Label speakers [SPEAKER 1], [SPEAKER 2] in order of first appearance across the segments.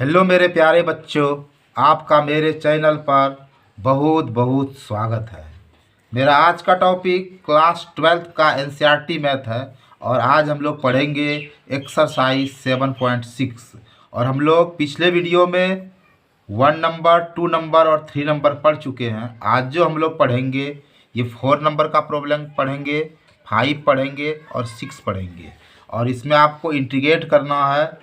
[SPEAKER 1] Hello मेरे प्यारे बच्चों, आपका मेरे चैनल पर बहुत बहुत स्वागत है। मेरा आज का टॉपिक क्लास 12th का एनसीईआरटी मैथ है और आज हम लोग पढ़ेंगे एक्सरसाइज 7.6। और हम लोग पिछले वीडियो में 1 नंबर, 2 नंबर और 3 नंबर पढ़ चुके हैं। आज जो हम लोग पढ़ेंगे ये 4 नंबर का प्रॉब्लम पढ़ेंगे, 5 पढ़ेंगे और 6 पढ़ेंगे। और इसमें आपको इंटीग्रेट करना है,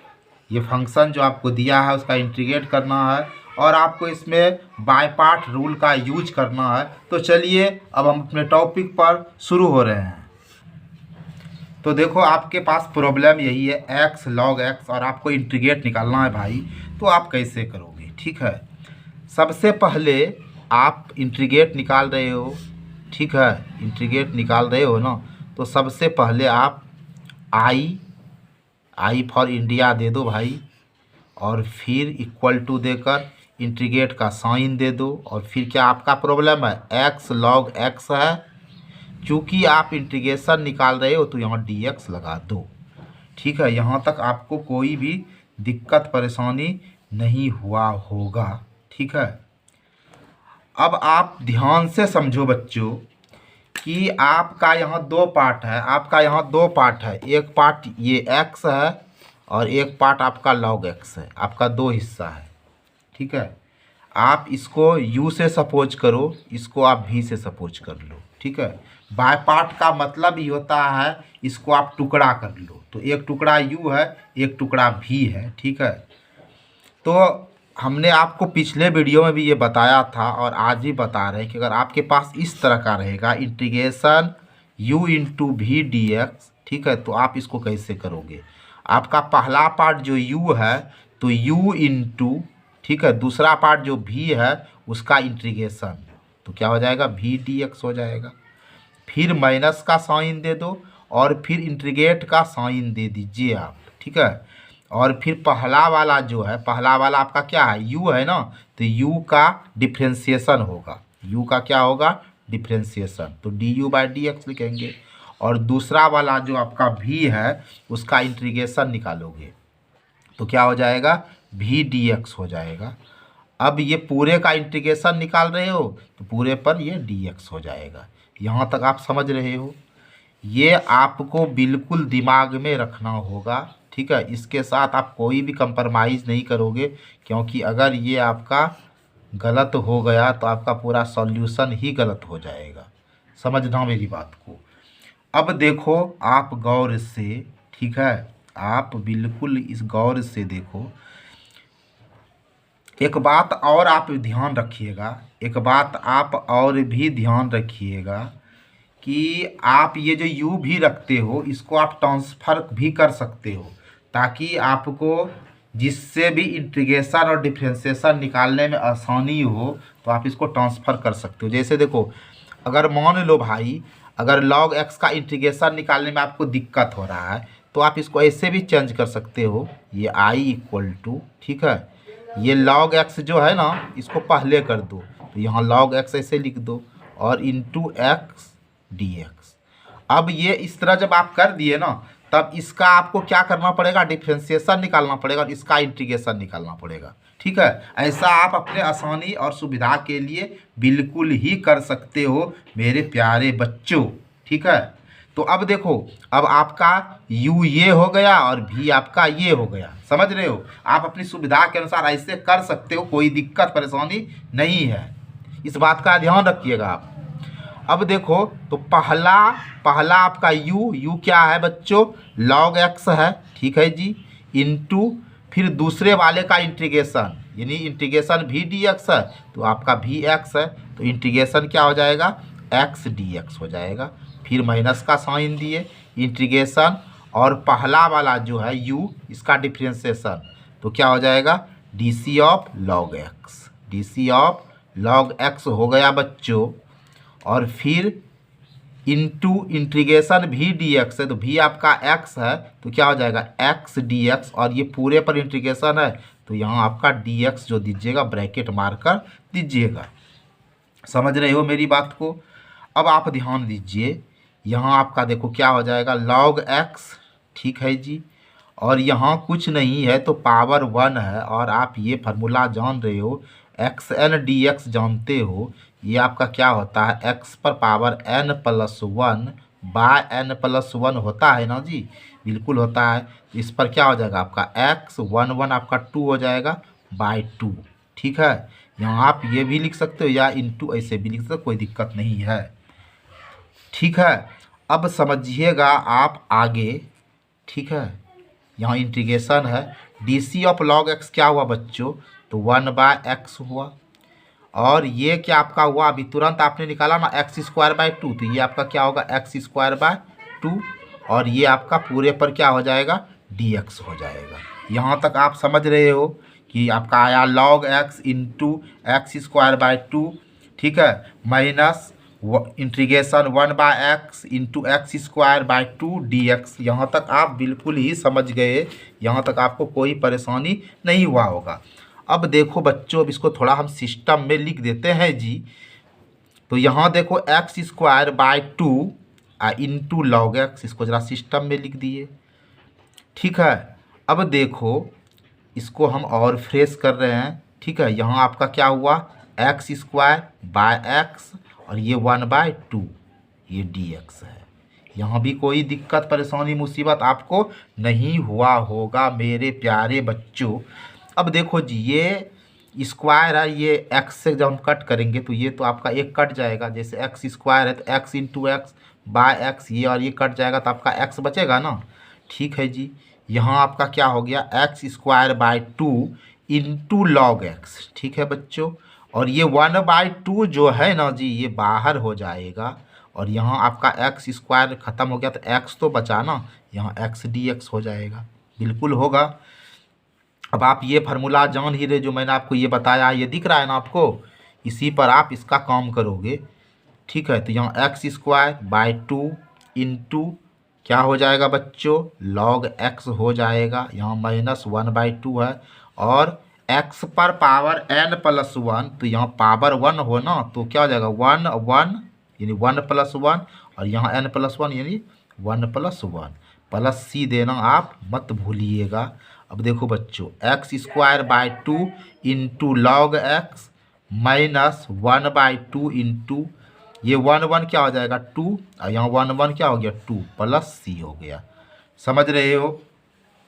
[SPEAKER 1] ये फंक्शन जो आपको दिया है उसका इंटीग्रेट करना है और आपको इसमें बाय पार्ट रूल का यूज करना है। तो चलिए अब हम अपने टॉपिक पर शुरू हो रहे हैं। तो देखो आपके पास प्रॉब्लम यही है x log x और आपको इंटीग्रेट निकालना है भाई। तो आप कैसे करोगे? ठीक है, सबसे पहले आप इंटीग्रेट निकाल रहे हो, ठीक है, इंटीग्रेट निकाल रहे हो ना, तो सबसे पहले आप आई फॉर इंडिया दे दो भाई और फिर इक्वल टू देकर इंटीग्रेट का साइन दे दो। और फिर क्या आपका प्रॉब्लम है x log x है, चूँकि आप इंटीग्रेशन निकाल रहे हो तो यहाँ dx लगा दो। ठीक है, यहाँ तक आपको कोई भी दिक्कत परेशानी नहीं हुआ होगा। ठीक है, अब आप ध्यान से समझो बच्चों कि आपका यहाँ दो पार्ट है, एक पार्ट ये x है और एक पार्ट आपका log x है, आपका दो हिस्सा है। ठीक है, आप इसको u से सपोज करो, इसको आप v से सपोज कर लो। ठीक है, बाय पार्ट का मतलब ही होता है इसको आप टुकड़ा कर लो, तो एक टुकड़ा u है, एक टुकड़ा v है। ठीक है, तो हमने आपको पिछले वीडियो में भी ये बताया था और आज भी बता रहे हैं कि अगर आपके पास इस तरह का रहेगा integration u into we D X, ठीक है, तो आप इसको कैसे करोगे? आपका पहला पार्ट जो u है तो u इंटू, ठीक है, दूसरा पार्ट जो v है उसका इंटीग्रेशन, तो क्या हो जाएगा v डी एक्स हो जाएगा। फिर माइनस का साइन दे दो और फिर इंटीग्रेट का साइन दे दीजिए आप। ठीक है, और फिर पहला वाला जो है, पहला वाला आपका क्या है u है ना, तो u का डिफ्रेंसिएशन होगा, u का क्या होगा डिफ्रेंसिएशन, तो du बाई डी एक्स लिखेंगे। और दूसरा वाला जो आपका v है उसका इंटीग्रेशन निकालोगे तो क्या हो जाएगा v डी एक्स हो जाएगा। अब ये पूरे का इंटीग्रेशन निकाल रहे हो तो पूरे पर ये dx हो जाएगा। यहाँ तक आप समझ रहे हो? ये आपको बिल्कुल दिमाग में रखना होगा। ठीक है, इसके साथ आप कोई भी कंप्रोमाइज़ नहीं करोगे, क्योंकि अगर ये आपका गलत हो गया तो आपका पूरा सॉल्यूशन ही गलत हो जाएगा। समझना मेरी बात को। अब देखो आप गौर से, ठीक है, आप बिल्कुल इस गौर से देखो। एक बात और आप ध्यान रखिएगा, एक बात आप और भी ध्यान रखिएगा कि आप ये जो u भी रखते हो इसको आप ट्रांसफ़र भी कर सकते हो, ताकि आपको जिससे भी इंटीग्रेशन और डिफ्रेंशिएशन निकालने में आसानी हो तो आप इसको ट्रांसफ़र कर सकते हो। जैसे देखो, अगर मान लो भाई अगर log x का इंटीग्रेशन निकालने में आपको दिक्कत हो रहा है तो आप इसको ऐसे भी चेंज कर सकते हो, ये i इक्वल टू, ठीक है, ये log x जो है ना इसको पहले कर दो, तो यहाँ log x ऐसे लिख दो और इंटू एक्स डी एक्स। अब ये इस तरह जब आप कर दिए ना तब इसका आपको क्या करना पड़ेगा डिफ्रेंशिएशन निकालना पड़ेगा और इसका इंटीग्रेशन निकालना पड़ेगा। ठीक है, ऐसा आप अपने आसानी और सुविधा के लिए बिल्कुल ही कर सकते हो मेरे प्यारे बच्चों। ठीक है, तो अब देखो, अब आपका u ये हो गया और v आपका ये हो गया। समझ रहे हो? आप अपनी सुविधा के अनुसार ऐसे कर सकते हो, कोई दिक्कत परेशानी नहीं है, इस बात का ध्यान रखिएगा आप। अब देखो, तो पहला आपका u क्या है बच्चों log x है, ठीक है जी, इंटू फिर दूसरे वाले का इंटीग्रेशन, यानी इंटीग्रेशन v डी एक्स है तो आपका v x है, तो इंटीग्रेशन क्या हो जाएगा x डी एक्स हो जाएगा। फिर माइनस का साइन दिए, इंटीग्रेशन और पहला वाला जो है u इसका डिफ्रेंशिएशन, तो क्या हो जाएगा D of log x, D of log x हो गया बच्चों। और फिर into integration v D x है, तो v आपका x है तो क्या हो जाएगा x डी एक्स, और ये पूरे पर इंटीग्रेशन है तो यहाँ आपका dx जो दीजिएगा ब्रैकेट मारकर दीजिएगा। समझ रहे हो मेरी बात को? अब आप ध्यान दीजिए, यहाँ आपका देखो क्या हो जाएगा log x, ठीक है जी, और यहाँ कुछ नहीं है तो पावर 1 है। और आप ये फार्मूला जान रहे हो, एक्स एन डी एक्स जानते हो, ये आपका क्या होता है, एक्स पर power n plus 1 by n plus 1 होता है ना जी, बिल्कुल होता है। इस पर क्या हो जाएगा आपका x 1 आपका 2 हो जाएगा बाय 2। ठीक है, यहाँ आप ये भी लिख सकते हो या इंटू ऐसे भी लिख सकते हो, कोई दिक्कत नहीं है। ठीक है, अब समझिएगा आप आगे। ठीक है, यहाँ इंटीग्रेशन है, D C of log x क्या हुआ बच्चों, तो 1 बाय एक्स हुआ। और ये क्या आपका हुआ, अभी तुरंत आपने निकाला ना एक्स स्क्वायर बाय 2, तो ये आपका क्या होगा एक्स स्क्वायर बाय 2। और ये आपका पूरे पर क्या हो जाएगा डी एक्स हो जाएगा। यहाँ तक आप समझ रहे हो कि आपका आया log x into x square by 2। ठीक है, minus integration 1 by x into x square by 2 d x. यहाँ तक आप बिल्कुल ही समझ गए, यहाँ तक आपको कोई परेशानी नहीं हुआ होगा। अब देखो बच्चों, अब इसको थोड़ा हम सिस्टम में लिख देते हैं जी। तो यहाँ देखो x square by 2 into log x, इसको ज़रा सिस्टम में लिख दिए। ठीक है, अब देखो इसको हम और फ्रेश कर रहे हैं। ठीक है, यहाँ आपका क्या हुआ एक्स स्क्वायर बाय एक्स और ये 1 बाय 2, ये डी एक्स है। यहाँ भी कोई दिक्कत परेशानी मुसीबत आपको नहीं हुआ होगा मेरे प्यारे बच्चों। अब देखो जी, ये स्क्वायर है, ये एक्स से जब हम कट करेंगे तो ये तो आपका एक कट जाएगा, जैसे एक्स स्क्वायर है तो x into x by x, ये और ये कट जाएगा तो आपका एक्स बचेगा ना। ठीक है जी, यहाँ आपका क्या हो गया x square by 2 into log x. ठीक है बच्चों, और ये 1 बाय 2 जो है ना जी, ये बाहर हो जाएगा। और यहाँ आपका एक्स स्क्वायर ख़त्म हो गया तो एक्स तो बचा ना, यहाँ एक्स डी एक्स हो जाएगा, बिल्कुल होगा। अब आप ये फार्मूला जान ही रहे जो मैंने आपको ये बताया, ये दिख रहा है ना आपको, इसी पर आप इसका काम करोगे। ठीक है, तो यहाँ एक्स स्क्वायर बाय 2 इंटू क्या हो जाएगा बच्चों लॉग एक्स हो जाएगा, यहाँ माइनस 1 बाय 2 है। और x पर पावर n प्लस 1, तो यहाँ पावर 1 हो ना, तो क्या हो जाएगा 1 1 यानी 1 प्लस 1, और यहाँ n प्लस 1 यानी 1 प्लस 1, प्लस सी देना आप मत भूलिएगा। अब देखो बच्चों x square by 2 into log x minus 1 by 2 into ये 1 1 क्या हो जाएगा 2, और यहाँ 1 1 क्या हो गया 2 प्लस सी हो गया। समझ रहे हो।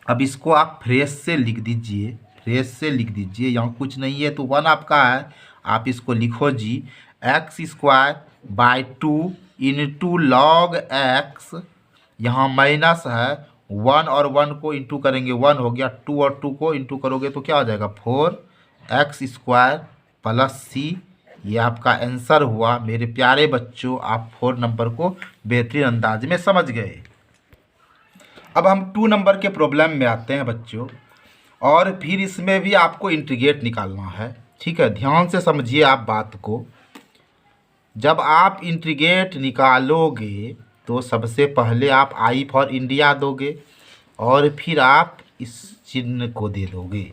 [SPEAKER 1] अब इसको आप फ्रेश से लिख दीजिए, फ्रेश से लिख दीजिए, यहाँ कुछ नहीं है तो 1 आपका है, आप इसको लिखो जी x square by 2 into log x, यहाँ माइनस है 1 और 1 को इंटू करेंगे 1 हो गया, 2 और 2 को इंटू करोगे तो क्या हो जाएगा 4 एक्स स्क्वायर प्लस सी। ये आपका आंसर हुआ मेरे प्यारे बच्चों, आप 4 नंबर को बेहतरीन अंदाज में समझ गए। अब हम 2 नंबर के प्रॉब्लम में आते हैं बच्चों, और फिर इसमें भी आपको इंटीग्रेट निकालना है। ठीक है, ध्यान से समझिए आप बात को। जब आप इंटीग्रेट निकालोगे तो सबसे पहले आप आई फॉर इंडिया दोगे और फिर आप इस चिन्ह को दे दोगे।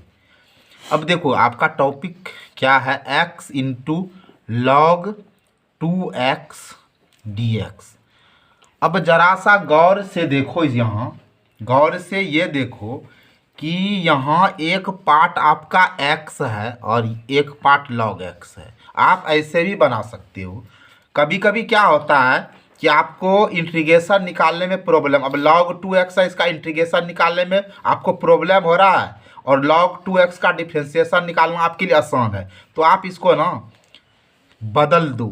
[SPEAKER 1] अब देखो आपका टॉपिक क्या है, x into log 2x dx। अब जरा सा गौर से देखो, यहाँ गौर से ये देखो कि यहाँ एक पार्ट आपका x है और एक पार्ट log x है। आप ऐसे भी बना सकते हो। कभी कभी क्या होता है कि आपको इंटीग्रेशन निकालने में प्रॉब्लम, अब log 2x है, इसका इंटीग्रेशन निकालने में आपको प्रॉब्लम हो रहा है और log 2x का डिफ्रेंशिएशन निकालना आपके लिए आसान है, तो आप इसको ना बदल दो।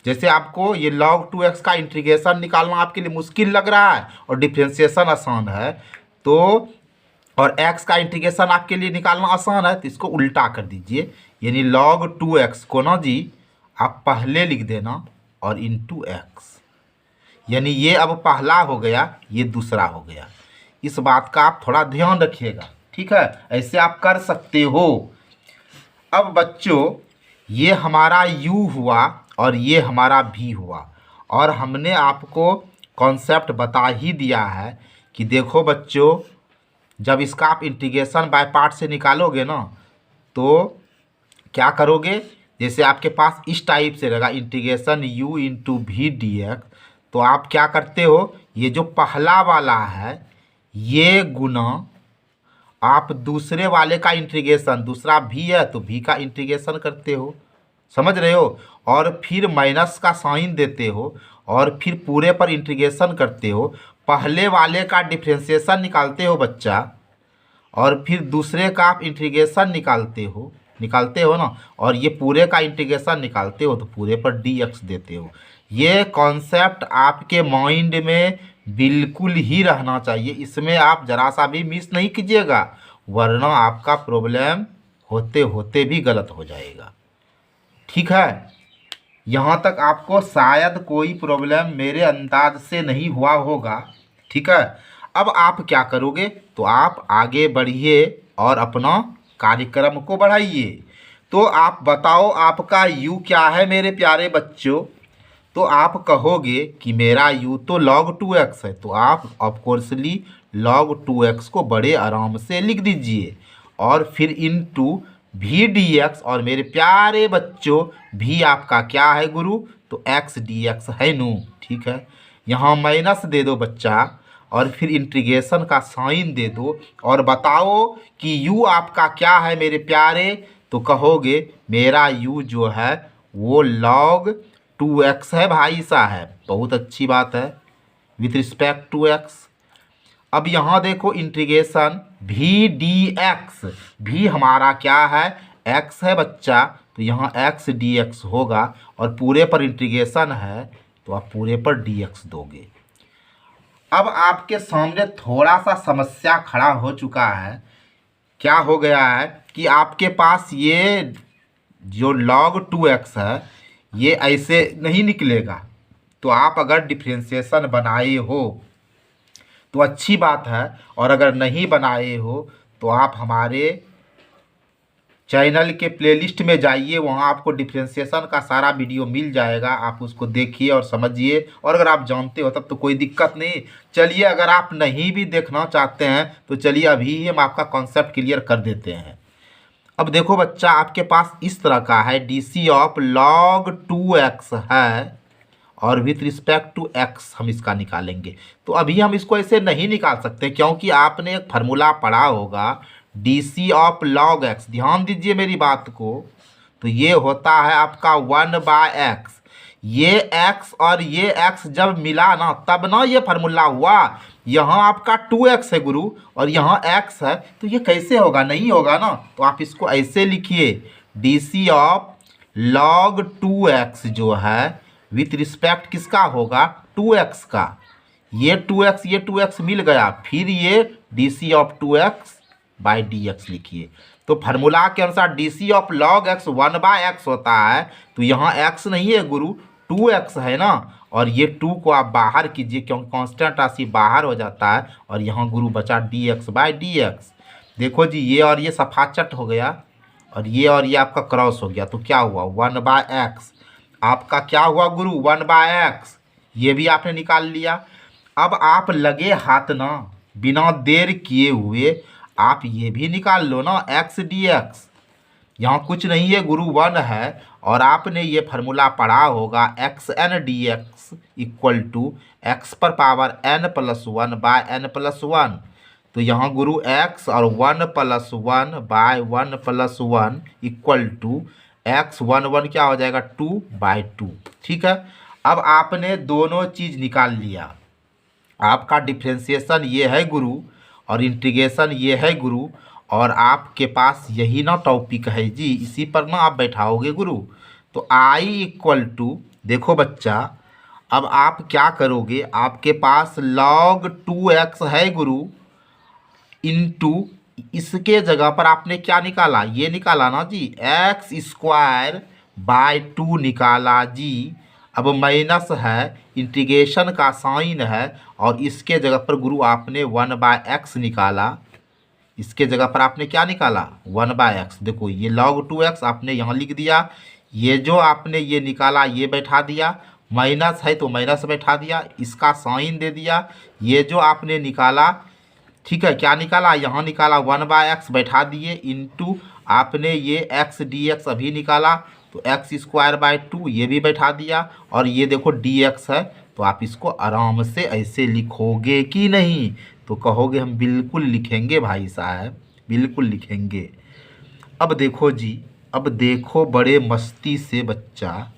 [SPEAKER 1] जैसे आपको ये log 2x का इंटीग्रेशन निकालना आपके लिए मुश्किल लग रहा है और डिफ्रेंशिएशन आसान है, तो और x का इंटीग्रेशन आपके लिए निकालना आसान है, तो इसको उल्टा कर दीजिए। यानी log 2x को ना जी आप पहले लिख देना और इंटू एक्स, यानी ये अब पहला हो गया, ये दूसरा हो गया। इस बात का आप थोड़ा ध्यान रखिएगा। ठीक है, ऐसे आप कर सकते हो। अब बच्चों ये हमारा u हुआ और ये हमारा v हुआ, और हमने आपको कॉन्सेप्ट बता ही दिया है कि देखो बच्चों जब इसका आप इंटीग्रेशन बाय पार्ट से निकालोगे ना तो क्या करोगे, जैसे आपके पास इस टाइप से रहेगा integration u into we D x, तो आप क्या करते हो, ये जो पहला वाला है ये गुना आप दूसरे वाले का इंटीग्रेशन, दूसरा भी है तो भी का इंटीग्रेशन करते हो, समझ रहे हो, और फिर माइनस का साइन देते हो और फिर पूरे पर इंटीग्रेशन करते हो। पहले वाले का डिफ्रेंशिएशन निकालते हो बच्चा, और फिर दूसरे का आप इंटीग्रेशन निकालते हो ना, और ये पूरे का इंटीग्रेशन निकालते हो तो पूरे पर dx देते हो। ये कॉन्सेप्ट आपके माइंड में बिल्कुल ही रहना चाहिए, इसमें आप जरा सा भी मिस नहीं कीजिएगा, वरना आपका प्रॉब्लम होते होते भी गलत हो जाएगा। ठीक है, यहाँ तक आपको शायद कोई प्रॉब्लम मेरे अंदाज से नहीं हुआ होगा। ठीक है, अब आप क्या करोगे, तो आप आगे बढ़िए और अपना कार्यक्रम को बढ़ाइए। तो आप बताओ आपका u क्या है मेरे प्यारे बच्चों। तो आप कहोगे कि मेरा u तो log 2x है, तो आप ऑफकोर्सली log 2x को बड़े आराम से लिख दीजिए, और फिर इनटू v dx, और मेरे प्यारे बच्चों v आपका क्या है गुरु, तो x dx है नू। ठीक है, यहाँ माइनस दे दो बच्चा, और फिर इंटीग्रेशन का साइन दे दो, और बताओ कि u आपका क्या है मेरे प्यारे। तो कहोगे मेरा u जो है वो log 2x है भाई साहब, बहुत अच्छी बात है, विथ रिस्पेक्ट टू x। अब यहाँ देखो इंटीग्रेशन v dx, v हमारा क्या है, x है बच्चा, तो यहाँ x dx होगा, और पूरे पर इंटीग्रेशन है तो आप पूरे पर dx दोगे। अब आपके सामने थोड़ा सा समस्या खड़ा हो चुका है। क्या हो गया है कि आपके पास ये जो log 2x है ये ऐसे नहीं निकलेगा, तो आप अगर डिफ्रेंशिएशन बनाए हो तो अच्छी बात है, और अगर नहीं बनाए हो तो आप हमारे चैनल के प्लेलिस्ट में जाइए, वहाँ आपको डिफ्रेंशिएशन का सारा वीडियो मिल जाएगा, आप उसको देखिए और समझिए, और अगर आप जानते हो तब तो कोई दिक्कत नहीं। चलिए, अगर आप नहीं भी देखना चाहते हैं तो चलिए अभी ही हम आपका कॉन्सेप्ट क्लियर कर देते हैं। अब देखो बच्चा, आपके पास इस तरह का है DC ऑफ log 2x है, और विथ रिस्पेक्ट टू x हम इसका निकालेंगे। तो अभी हम इसको ऐसे नहीं निकाल सकते, क्योंकि आपने एक फार्मूला पढ़ा होगा DC ऑफ log x, ध्यान दीजिए मेरी बात को। तो ये होता है आपका 1/x, ये x और ये x जब मिला ना तब ना ये फार्मूला हुआ। यहाँ आपका 2x है गुरु और यहाँ x है, तो ये कैसे होगा, नहीं होगा ना। तो आप इसको ऐसे लिखिए, DC ऑफ log 2x जो है विथ रिस्पेक्ट किसका होगा, 2x का। ये 2x मिल गया, फिर ये DC of 2x by dx लिखिए। तो फार्मूला के अनुसार DC of log x 1/x होता है, तो यहाँ x नहीं है गुरु, 2x है ना, और ये 2 को आप बाहर कीजिए क्योंकि कांस्टेंट राशि बाहर हो जाता है, और यहाँ गुरु बचा dx बाई dx। देखो जी, ये और ये सफाचट हो गया, और ये आपका क्रॉस हो गया, तो क्या हुआ 1/x। आपका क्या हुआ गुरु, 1/x, ये भी आपने निकाल लिया। अब आप लगे हाथ ना, बिना देर किए हुए आप ये भी निकाल लो ना, x dx। यहाँ कुछ नहीं है गुरु, 1 है, और आपने ये फार्मूला पढ़ा होगा xn dx equal to x पर power n plus 1 by n plus 1। तो यहाँ गुरु x और 1 plus 1 by 1 plus 1 equal to x 1 क्या हो जाएगा, 2/2। ठीक है, अब आपने दोनों चीज़ निकाल लिया। आपका डिफ्रेंशिएशन ये है गुरु और इंटीग्रेशन ये है गुरु, और आपके पास यही ना टॉपिक है जी, इसी पर ना आप बैठाओगे गुरु। तो I इक्वल टू, देखो बच्चा, अब आप क्या करोगे, आपके पास log 2x है गुरु, इनटू इसके जगह पर आपने क्या निकाला, ये निकाला ना जी, x² बाय 2 निकाला जी। अब माइनस है, इंटीग्रेशन का साइन है, और इसके जगह पर गुरु आपने 1/x निकाला। इसके जगह पर आपने क्या निकाला, 1/x। देखो ये log 2x आपने यहाँ लिख दिया, ये जो आपने ये निकाला ये बैठा दिया, माइनस है तो माइनस बैठा दिया, इसका साइन दे दिया। ये जो आपने निकाला, ठीक है, क्या निकाला, यहाँ निकाला 1/x बैठा दिए, इनटू आपने ये x dx अभी निकाला, तो x² बाय 2 ये भी बैठा दिया, और ये देखो dx है। तो आप इसको आराम से ऐसे लिखोगे कि नहीं, तो कहोगे हम बिल्कुल लिखेंगे भाई साहब, बिल्कुल लिखेंगे। अब देखो जी, अब देखो बड़े मस्ती से बच्चा,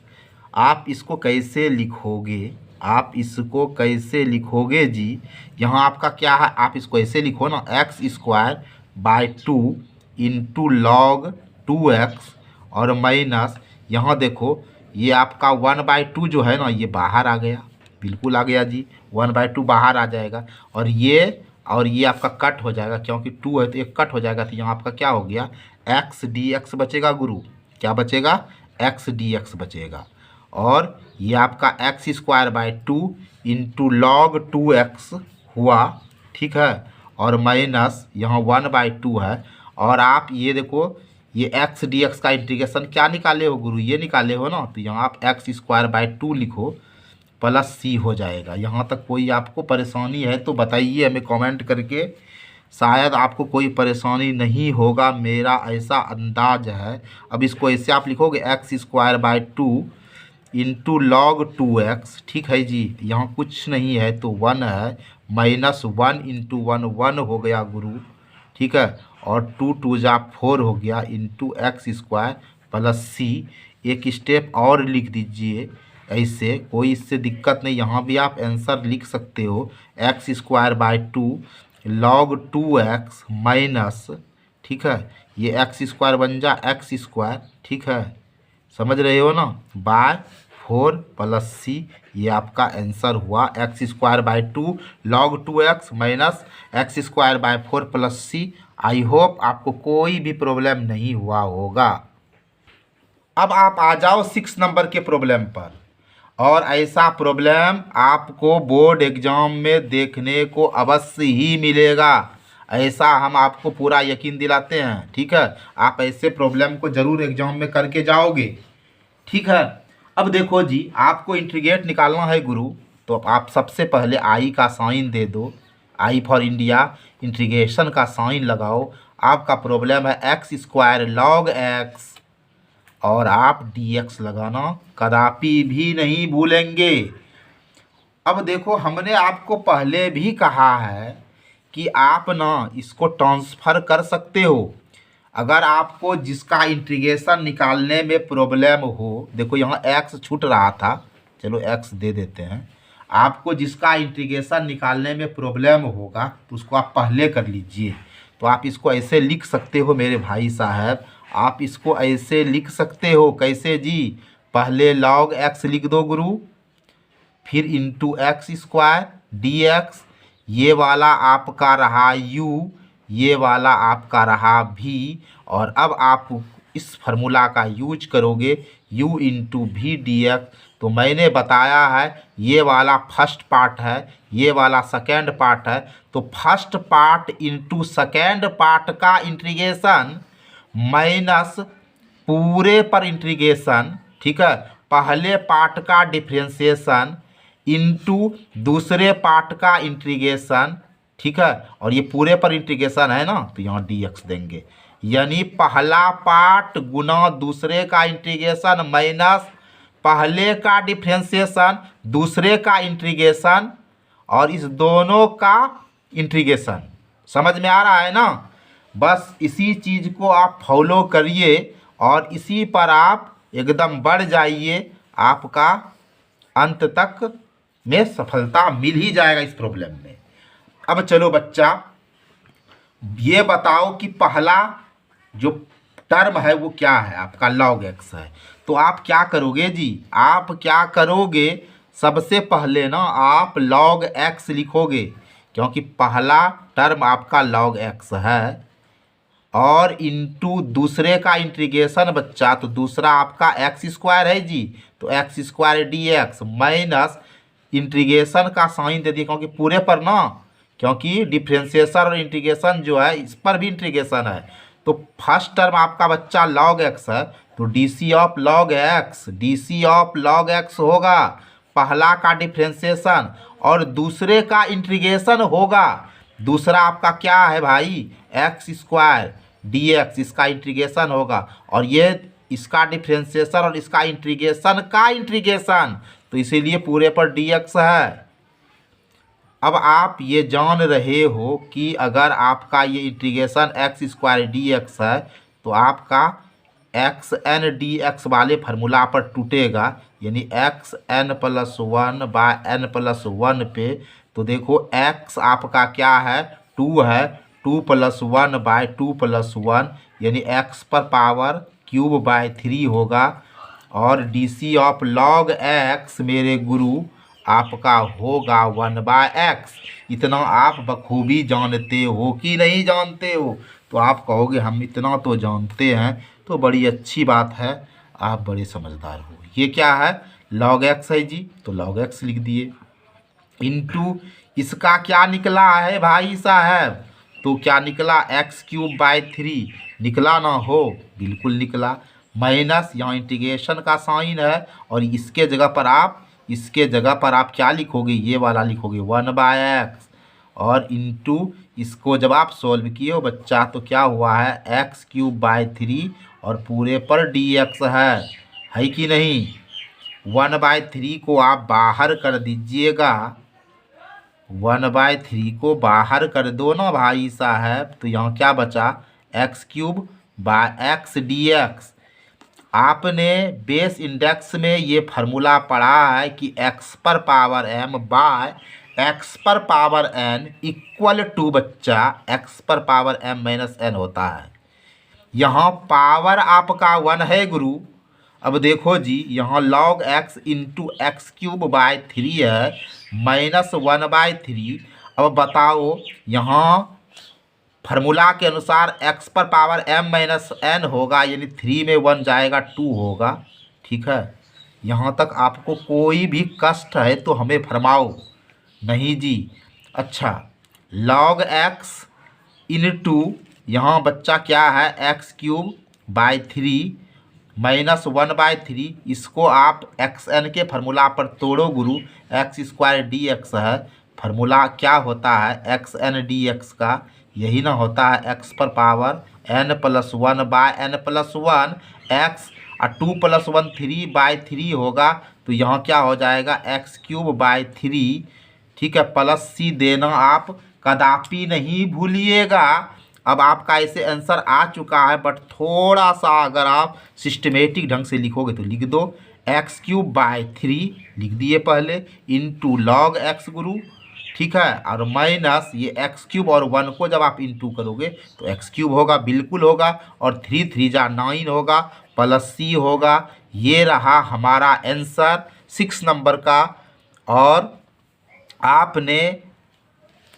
[SPEAKER 1] आप इसको कैसे लिखोगे, आप इसको कैसे लिखोगे जी। यहाँ आपका क्या है, आप इसको ऐसे लिखो ना, x square by 2 into log 2x और माइनस, यहाँ देखो ये आपका 1/2 जो है ना ये बाहर आ गया, बिल्कुल आ गया जी, 1/2 बाहर आ जाएगा। और ये आपका कट हो जाएगा, क्योंकि 2 है तो एक कट हो जाएगा, तो यहाँ आपका क्या हो गया, एक्स डी एक्स बचेगा गुरु। क्या बचेगा, एक्स डी एक्स बचेगा। और ये आपका x square by 2 into log 2x हुआ, ठीक है, और माइनस यहाँ 1/2 है। और आप ये देखो, ये एक्स डी एक्स का इंटीग्रेशन क्या निकाले हो गुरु, ये निकाले हो ना, तो यहाँ आप एक्स स्क्वायर बाय 2 लिखो प्लस सी हो जाएगा। यहाँ तक कोई आपको परेशानी है तो बताइए हमें कमेंट करके, शायद आपको कोई परेशानी नहीं होगा, मेरा ऐसा अंदाज है। अब इसको ऐसे आप लिखोगे x square by 2 into log 2x, ठीक है जी, यहाँ कुछ नहीं है तो 1 है, माइनस 1 इंटू 1 1 हो गया गुरु, ठीक है, और 2 2 जा 4 हो गया इंटू एक्स स्क्वायर प्लस सी। एक स्टेप और लिख दीजिए ऐसे, कोई इससे दिक्कत नहीं, यहाँ भी आप आंसर लिख सकते हो, x square by 2 log 2x minus, ठीक है, ये एक्स स्क्वायर बन जा एक्स स्क्वायर, ठीक है, समझ रहे हो ना, बाय 4 प्लस सी। ये आपका आंसर हुआ, x square by 2 log 2x minus x square by 4 plus C. I hope आपको कोई भी प्रॉब्लम नहीं हुआ होगा। अब आप आ जाओ 6 नंबर के प्रॉब्लम पर, और ऐसा प्रॉब्लम आपको बोर्ड एग्जाम में देखने को अवश्य ही मिलेगा, ऐसा हम आपको पूरा यकीन दिलाते हैं, ठीक है। आप ऐसे प्रॉब्लम को ज़रूर एग्जाम में करके जाओगे, ठीक है। अब देखो जी, आपको इंटीग्रेट निकालना है गुरु, तो आप सबसे पहले आई का साइन दे दो, आई फॉर इंडिया, इंटीग्रेशन का साइन लगाओ। आपका प्रॉब्लम है एक्स स्क्वायर लॉग एक्स, और आप डी एक्स लगाना कदापि भी नहीं भूलेंगे। अब देखो, हमने आपको पहले भी कहा है कि आप ना इसको ट्रांसफ़र कर सकते हो। अगर आपको जिसका इंटीग्रेशन निकालने में प्रॉब्लम हो, देखो यहाँ एक्स छूट रहा था, चलो एक्स दे देते हैं। आपको जिसका इंटीग्रेशन निकालने में प्रॉब्लम होगा तो उसको आप पहले कर लीजिए। तो आप इसको ऐसे लिख सकते हो मेरे भाई साहब, आप इसको ऐसे लिख सकते हो, कैसे जी, पहले लॉग एक्स लिख दो गुरु, फिर into x square d x, ये वाला आपका रहा u, ये वाला आपका रहा v, और अब आप इस फार्मूला का यूज करोगे u into we D x. तो मैंने बताया है ये वाला फर्स्ट पार्ट है, ये वाला सेकेंड पार्ट है, तो first part into second part का इंटीग्रेशन माइनस पूरे पर इंटीग्रेशन, ठीक है, पहले पार्ट का डिफ्रेंशिएशन इंटू दूसरे पार्ट का इंटीग्रेशन, ठीक है, और ये पूरे पर इंटीग्रेशन है ना, तो यहाँ डी एक्स देंगे, यानी पहला पार्ट गुना दूसरे का इंटीग्रेशन माइनस पहले का डिफ्रेंशिएशन दूसरे का इंटीग्रेशन, और इस दोनों का इंटीग्रेशन। समझ में आ रहा है ना, बस इसी चीज़ को आप फॉलो करिए और इसी पर आप एकदम बढ़ जाइए, आपका अंत तक में सफलता मिल ही जाएगा इस प्रॉब्लम में। अब चलो बच्चा, ये बताओ कि पहला जो टर्म है वो क्या है, आपका लॉग एक्स है। तो आप क्या करोगे जी, आप क्या करोगे, सबसे पहले ना आप लॉग एक्स लिखोगे, क्योंकि पहला टर्म आपका लॉग एक्स है, और इंटू दूसरे का इंटीग्रेशन बच्चा, तो दूसरा आपका एक्स स्क्वायर है जी, तो x square d x minus integration का साइन दे दिए, क्योंकि पूरे पर ना, क्योंकि डिफ्रेंशिएशन और इंटीग्रेशन जो है इस पर भी इंटीग्रेशन है। तो फर्स्ट टर्म आपका बच्चा लॉग एक्स है, तो D C of log x, D C of log x होगा, पहला का डिफ्रेंशिएशन और दूसरे का इंटीग्रेशन होगा। दूसरा आपका क्या है भाई, एक्स स्क्वायर डी एक्स, इसका इंटीग्रेशन होगा, और ये इसका डिफ्रेंशिएशन और इसका इंटीग्रेशन का इंटीग्रेशन, तो इसीलिए पूरे पर डी एक्स है। अब आप ये जान रहे हो कि अगर आपका ये integration x square d x है तो आपका एक्स एन डी एक्स वाले फार्मूला पर टूटेगा, यानी x n plus one by n plus one पे। तो देखो एक्स आपका क्या है, 2 है, 2 plus one by 2 plus one, यानी एक्स पर पावर क्यूब बाय 3 होगा। और D C of log x मेरे गुरु आपका होगा 1/x। इतना आप बखूबी जानते हो कि नहीं जानते हो? तो आप कहोगे हम इतना तो जानते हैं, तो बड़ी अच्छी बात है, आप बड़े समझदार हो। ये क्या है, log x है जी, तो log x लिख दिए। इनटू इसका क्या निकला है भाई साहब, तो क्या निकला x³/3 निकला ना हो, बिल्कुल निकला। माइनस यहाँ इंटीग्रेशन का साइन है और इसके जगह पर आप क्या लिखोगे, ये वाला लिखोगे 1/x। और इनटू इसको जब आप सोल्व किए हो बच्चा तो क्या हुआ है x³/3 और पूरे पर dx है कि नहीं। 1/3 को आप बाहर कर दीजिएगा, 1/3 को बाहर कर दो ना भाई साहब, तो यहाँ क्या बचा x³/x dx। आपने बेस इंडेक्स में ये फार्मूला पढ़ा है कि x पर पावर m बाय x पर पावर n इक्वल टू बच्चा x पर पावर m माइनस n होता है। यहाँ पावर आपका 1 है गुरु। अब देखो जी, यहाँ log x इंटू x³/3 है माइनस 1/3। अब बताओ, यहाँ फार्मूला के अनुसार x पर पावर m माइनस n होगा, यानी 3 में 1 जाएगा 2 होगा। ठीक है, यहाँ तक आपको कोई भी कष्ट है तो हमें फरमाओ। नहीं जी। अच्छा, log x इनटू यहाँ बच्चा क्या है x³/3 माइनस 1/3। इसको आप xn के फार्मूला पर तोड़ो गुरु, x² dx है। फार्मूला क्या होता है xn dx का, यही ना होता है x पर power n plus 1/n+1 x और 2 + 1 3/3 होगा। तो यहाँ क्या हो जाएगा x³/3। ठीक है, प्लस सी देना आप कदापि नहीं भूलिएगा। अब आपका ऐसे आंसर आ चुका है, बट थोड़ा सा अगर आप सिस्टमेटिक ढंग से लिखोगे तो लिख दो x³/3 लिख दिए पहले, इंटू log x गुरु। ठीक है, और माइनस ये x³ और 1 को जब आप इंटू करोगे तो x³ होगा, बिल्कुल होगा, और 3 3 जा 9 होगा, प्लस सी होगा। ये रहा हमारा आंसर 6 नंबर का। और आपने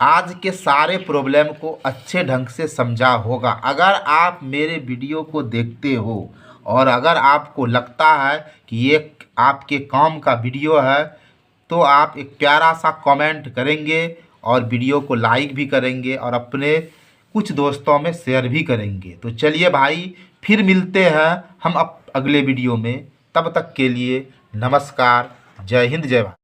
[SPEAKER 1] आज के सारे प्रॉब्लम को अच्छे ढंग से समझा होगा। अगर आप मेरे वीडियो को देखते हो और अगर आपको लगता है कि ये आपके काम का वीडियो है, तो आप एक प्यारा सा कमेंट करेंगे और वीडियो को लाइक भी करेंगे और अपने कुछ दोस्तों में शेयर भी करेंगे। तो चलिए भाई, फिर मिलते हैं हम अगले वीडियो में। तब तक के लिए नमस्कार, जय हिंद, जय भारत।